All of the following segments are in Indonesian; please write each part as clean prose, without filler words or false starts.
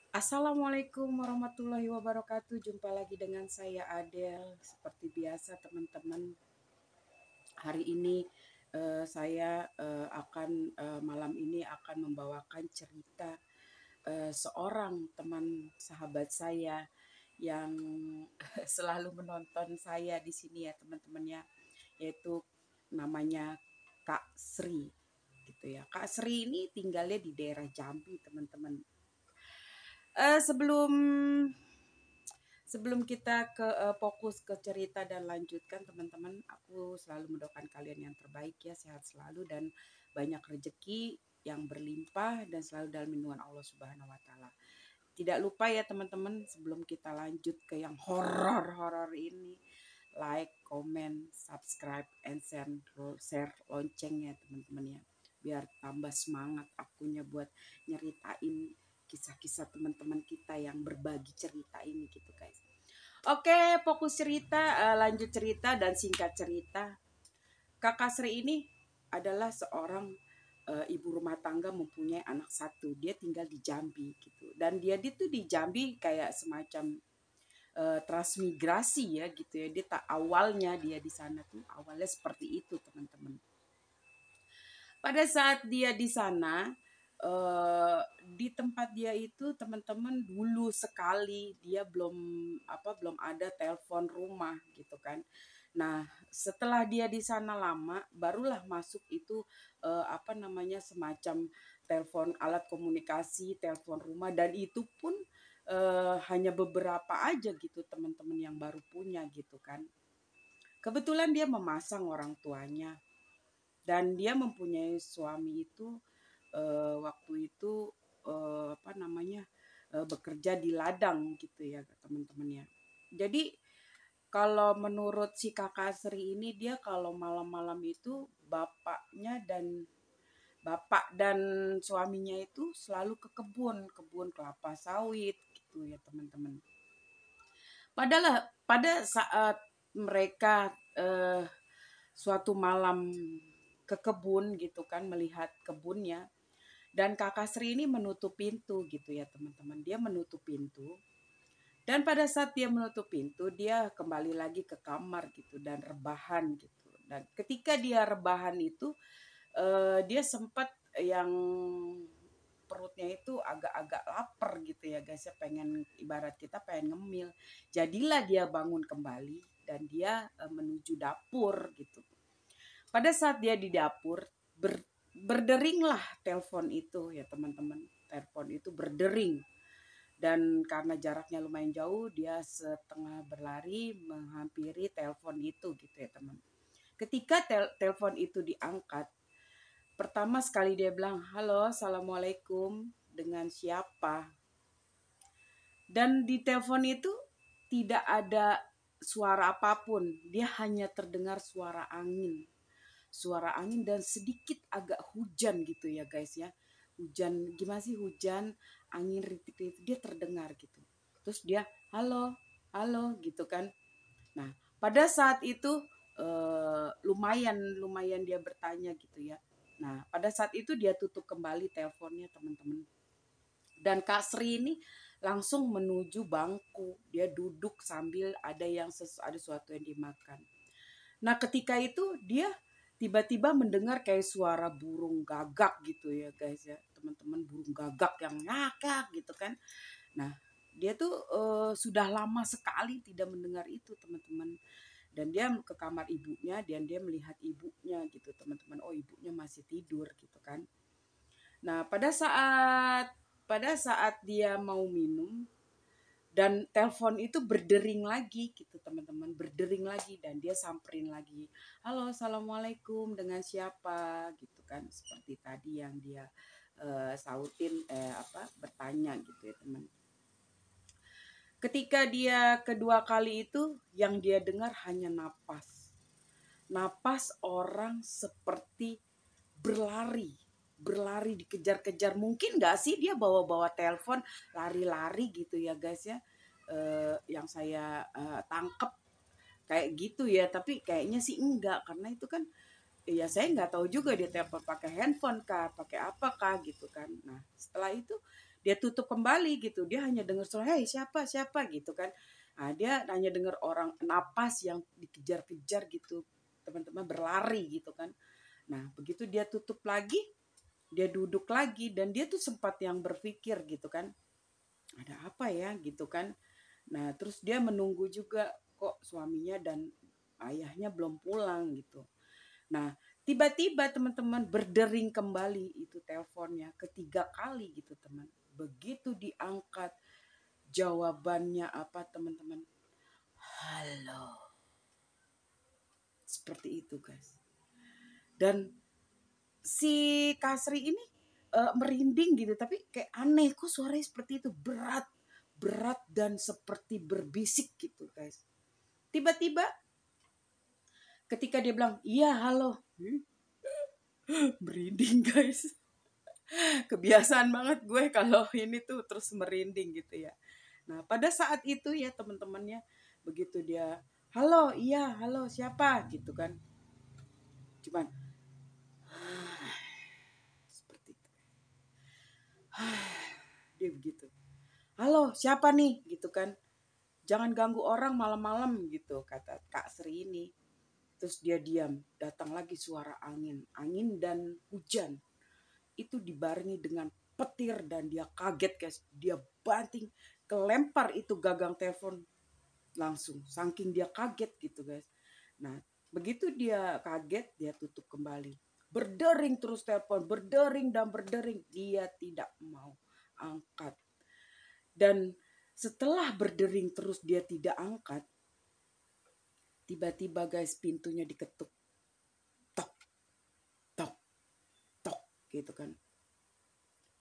Assalamualaikum warahmatullahi wabarakatuh. Jumpa lagi dengan saya Adel. Seperti biasa teman-teman, hari ini saya malam ini akan membawakan cerita seorang teman sahabat saya yang selalu menonton saya di sini ya teman-teman ya, yaitu namanya Kak Sri gitu ya. Kak Sri ini tinggalnya di daerah Jambi teman-teman. Sebelum Sebelum kita fokus ke cerita dan lanjutkan teman-teman, aku selalu mendoakan kalian yang terbaik ya, sehat selalu dan banyak rezeki yang berlimpah dan selalu dalam lindungan Allah Subhanahu wa taala. Tidak lupa ya teman-teman, sebelum kita lanjut ke yang horor-horor ini, like, comment, subscribe, and share loncengnya teman-teman ya. Biar tambah semangat akunya buat nyeritain kisah-kisah teman-teman kita yang berbagi cerita ini gitu guys. Oke, fokus cerita, lanjut cerita dan singkat cerita. Kakak Sri ini adalah seorang ibu rumah tangga mempunyai anak satu. Dia tinggal di Jambi gitu. Dan dia itu di Jambi kayak semacam transmigrasi ya gitu ya. Dia tak awalnya dia di sana tuh awalnya seperti itu teman-teman. Pada saat dia di sana, di tempat dia itu teman-teman dulu sekali dia belum ada telepon rumah gitu kan. Nah, setelah dia di sana lama, barulah masuk itu semacam telepon alat komunikasi, telepon rumah dan itu pun hanya beberapa aja gitu teman-teman yang baru punya gitu kan. Kebetulan dia memasang orang tuanya dan dia mempunyai suami itu waktu itu bekerja di ladang gitu ya teman-teman ya. Jadi kalau menurut si kakak Sri ini dia kalau malam-malam itu bapak dan suaminya itu selalu ke kebun kelapa sawit gitu ya teman-teman. Pada saat mereka suatu malam ke kebun gitu kan melihat kebunnya dan kakak Sri ini menutup pintu gitu ya teman-teman. Dia menutup pintu dan pada saat dia menutup pintu dia kembali lagi ke kamar gitu dan rebahan gitu. Dan ketika dia rebahan itu dia sempat yang perutnya itu agak-agak lapar gitu ya guys ya, pengen ibarat kita pengen ngemil. Jadilah dia bangun kembali dan dia menuju dapur gitu. Pada saat dia di dapur berderinglah telepon itu ya teman-teman. Telepon itu berdering dan karena jaraknya lumayan jauh dia setengah berlari menghampiri telepon itu gitu ya teman. Ketika telepon itu diangkat, pertama sekali dia bilang, "Halo, assalamualaikum, dengan siapa?" Dan di telepon itu tidak ada suara apapun, dia hanya terdengar suara angin. Suara angin dan sedikit agak hujan gitu ya guys ya. Hujan, gimana sih hujan, angin rintik-rintik dia terdengar gitu. Terus dia, "Halo, halo," gitu kan. Nah, pada saat itu lumayan dia bertanya gitu ya. Nah, pada saat itu dia tutup kembali teleponnya teman-teman. Dan Kak Sri ini langsung menuju bangku. Dia duduk sambil ada sesuatu yang dimakan. Nah, ketika itu dia tiba-tiba mendengar kayak suara burung gagak gitu ya guys ya. Teman-teman, burung gagak yang ngakak gitu kan. Nah, dia tuh sudah lama sekali tidak mendengar itu teman-teman. Dan dia ke kamar ibunya dan dia melihat ibunya gitu teman-teman. Oh, ibunya masih tidur gitu kan. Nah, pada saat dia mau minum dan telepon itu berdering lagi gitu teman-teman, berdering lagi dan dia samperin lagi, "Halo, assalamualaikum, dengan siapa?" gitu kan, seperti tadi yang dia sautin bertanya gitu ya teman. Ketika dia kedua kali itu yang dia dengar hanya napas. Napas orang seperti berlari, berlari dikejar-kejar. Mungkin nggak sih dia bawa-bawa telepon lari-lari gitu ya guys ya. Yang saya tangkep kayak gitu ya, tapi kayaknya sih enggak karena itu kan ya saya nggak tahu juga dia telepon pakai handphone kah, pakai apa kah gitu kan. Nah, setelah itu dia tutup kembali gitu. Dia hanya dengar suara, "Hei, siapa gitu kan." Nah, dia hanya dengar orang napas yang dikejar-kejar gitu, teman-teman, berlari gitu kan. Nah, begitu dia tutup lagi, dia duduk lagi, dan dia tuh sempat yang berpikir gitu kan, ada apa ya gitu kan. Nah, terus dia menunggu juga, kok suaminya dan ayahnya belum pulang gitu. Nah, tiba-tiba teman-teman berdering kembali itu teleponnya ketiga kali gitu teman. Begitu diangkat, jawabannya apa teman-teman? Halo. Seperti itu guys. Dan si Kasri ini merinding gitu, tapi kayak aneh, kok suaranya seperti itu, berat dan seperti berbisik gitu guys. Tiba-tiba ketika dia bilang, "Iya, halo." Merinding guys. Kebiasaan banget gue kalau ini tuh terus merinding gitu ya. Nah, pada saat itu ya teman-temannya, begitu dia, "Halo, iya, halo, siapa?" gitu kan. Cuman seperti itu. Dia begitu. "Halo, siapa nih?" gitu kan. "Jangan ganggu orang malam-malam," gitu kata Kak Sri ini. Terus dia diam, datang lagi suara angin dan hujan. Itu dibarengi dengan petir dan dia kaget guys. Dia banting, kelempar itu gagang telepon langsung. Saking dia kaget gitu guys. Nah, begitu dia kaget, dia tutup kembali. Berdering terus telepon, berdering dan berdering. Dia tidak mau angkat. Dan setelah berdering terus dia tidak angkat, tiba-tiba guys pintunya diketuk. Tok, tok, tok gitu kan.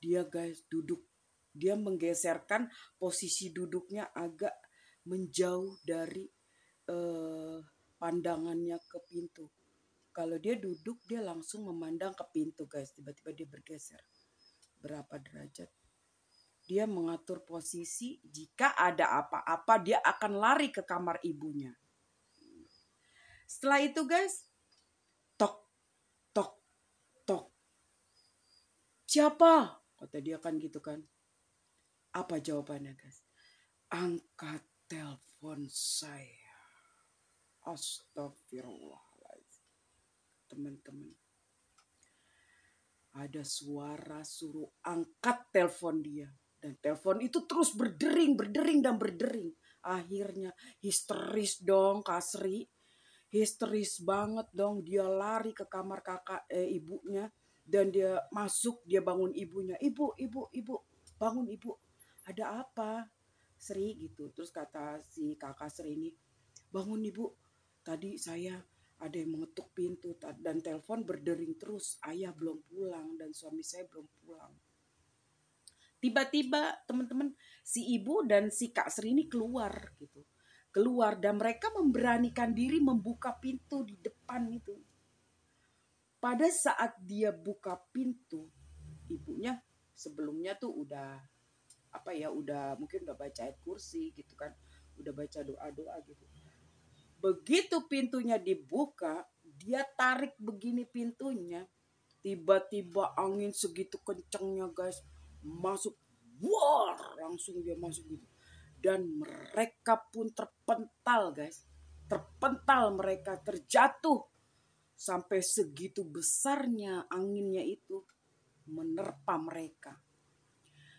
Dia guys duduk. Dia menggeserkan posisi duduknya agak menjauh dari pandangannya ke pintu. Kalau dia duduk dia langsung memandang ke pintu guys. Tiba-tiba dia bergeser. Berapa derajat? Dia mengatur posisi, jika ada apa-apa dia akan lari ke kamar ibunya. Setelah itu guys, tok, tok, tok. "Siapa?" kata dia kan gitu kan. Apa jawabannya guys? "Angkat telepon saya." Astagfirullahaladzim. Teman-teman. Ada suara suruh angkat telepon dia. Dan telepon itu terus berdering, berdering dan berdering. Akhirnya histeris dong Kasri. Histeris banget dong. Dia lari ke kamar ibunya. Dan dia masuk, dia bangun ibunya. "Ibu, bangun ibu. Ada apa, Sri?" gitu. Terus kata si kakak Sri ini, "Bangun ibu. Tadi saya ada yang mengetuk pintu dan telepon berdering terus. Ayah belum pulang dan suami saya belum pulang." Tiba-tiba teman-teman, si ibu dan si Kak Sri ini keluar gitu. Keluar dan mereka memberanikan diri membuka pintu di depan itu. Pada saat dia buka pintu, ibunya sebelumnya tuh udah mungkin udah baca ayat kursi gitu kan, udah baca doa-doa gitu. Begitu pintunya dibuka, dia tarik begini pintunya, tiba-tiba angin segitu kencengnya guys, masuk, war, langsung dia masuk gitu. Dan mereka pun terpental guys, terpental, mereka terjatuh. Sampai segitu besarnya anginnya itu menerpa mereka.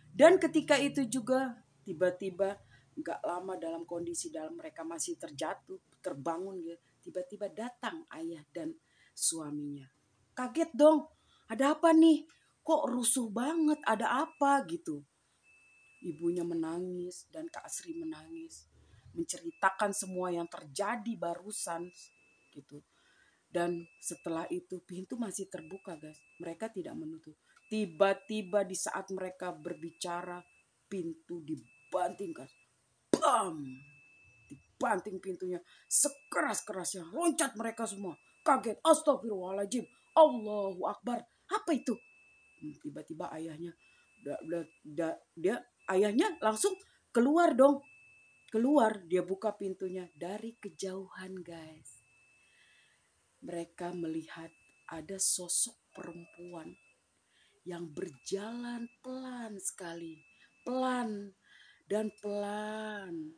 Dan ketika itu juga tiba-tiba gak lama dalam kondisi dalam mereka masih terjatuh, terbangun ya, tiba-tiba datang ayah dan suaminya. Kaget dong, ada apa nih? Kok rusuh banget, ada apa gitu. Ibunya menangis dan Kak Sri menangis. Menceritakan semua yang terjadi barusan gitu. Dan setelah itu pintu masih terbuka guys. Mereka tidak menutup. Tiba-tiba di saat mereka berbicara, pintu dibanting guys. Bam! Dibanting pintunya sekeras-kerasnya. Loncat mereka semua. Kaget. Astagfirullahaladzim. Allahu Akbar. Apa itu? Tiba-tiba ayahnya ayahnya langsung keluar dong. Keluar, dia buka pintunya dari kejauhan guys. Mereka melihat ada sosok perempuan yang berjalan pelan sekali pelan dan pelan.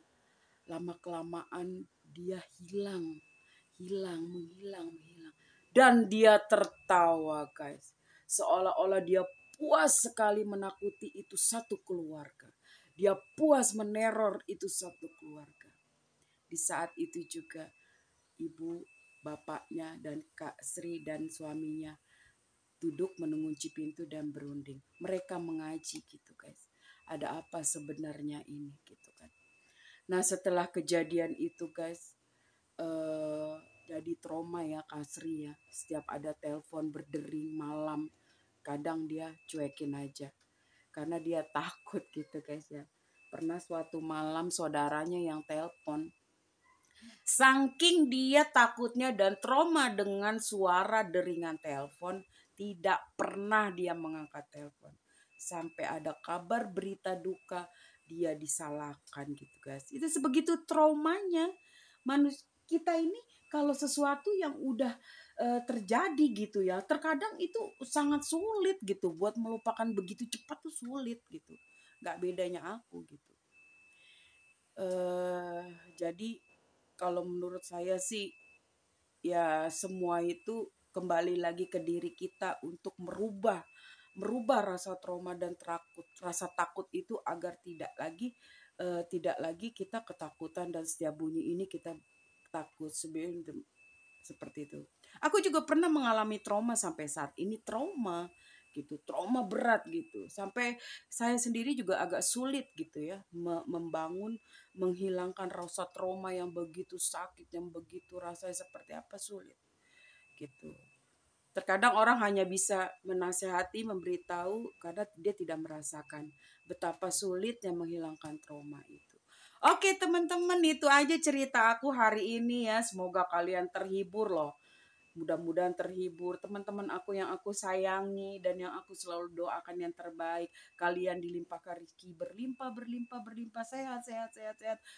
Lama-kelamaan dia hilang, menghilang. Dan dia tertawa, guys. Seolah-olah dia puas sekali menakuti itu satu keluarga. Dia puas meneror itu satu keluarga. Di saat itu juga ibu, bapaknya, dan Kak Sri dan suaminya duduk mengunci pintu dan berunding. Mereka mengaji gitu, guys. Ada apa sebenarnya ini gitu kan. Nah, setelah kejadian itu, guys, eh jadi trauma ya Kak Sri ya. Setiap ada telepon berdering malam, kadang dia cuekin aja. Karena dia takut gitu, guys ya. Pernah suatu malam saudaranya yang telepon, saking dia takutnya dan trauma dengan suara deringan telepon, tidak pernah dia mengangkat telepon. Sampai ada kabar berita duka, dia disalahkan gitu, guys. Itu sebegitu traumanya. Kita ini kalau sesuatu yang udah terjadi gitu ya, terkadang itu sangat sulit gitu buat melupakan begitu cepat tuh sulit gitu. Gak bedanya aku gitu. Jadi kalau menurut saya sih ya semua itu kembali lagi ke diri kita untuk merubah rasa trauma dan rasa takut itu agar tidak lagi kita ketakutan dan setiap bunyi ini kita takut seperti itu. Aku juga pernah mengalami trauma sampai saat ini trauma gitu, trauma berat gitu. Sampai saya sendiri juga agak sulit gitu ya membangun, menghilangkan rasa trauma yang begitu sakit, yang begitu rasanya seperti apa sulit gitu. Terkadang orang hanya bisa menasehati, memberitahu karena dia tidak merasakan betapa sulitnya menghilangkan trauma itu. Oke teman-teman, itu aja cerita aku hari ini ya. Semoga kalian terhibur loh. Mudah-mudahan terhibur teman-teman aku yang aku sayangi dan yang aku selalu doakan yang terbaik. Kalian dilimpahkan rezeki berlimpah, sehat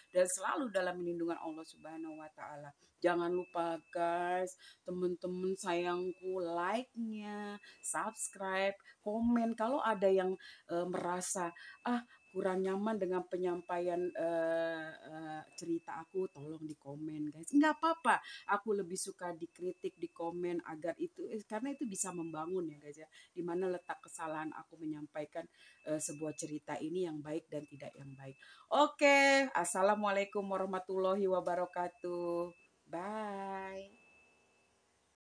dan selalu dalam lindungan Allah Subhanahu wa taala. Jangan lupa guys, teman-teman sayangku, like-nya, subscribe, komen kalau ada yang merasa kurang nyaman dengan penyampaian cerita aku, tolong di komen guys. Nggak apa-apa, aku lebih suka dikritik di komen agar itu karena itu bisa membangun ya guys ya, dimana letak kesalahan aku menyampaikan sebuah cerita ini yang baik dan tidak yang baik. Oke, assalamualaikum warahmatullahi wabarakatuh, bye.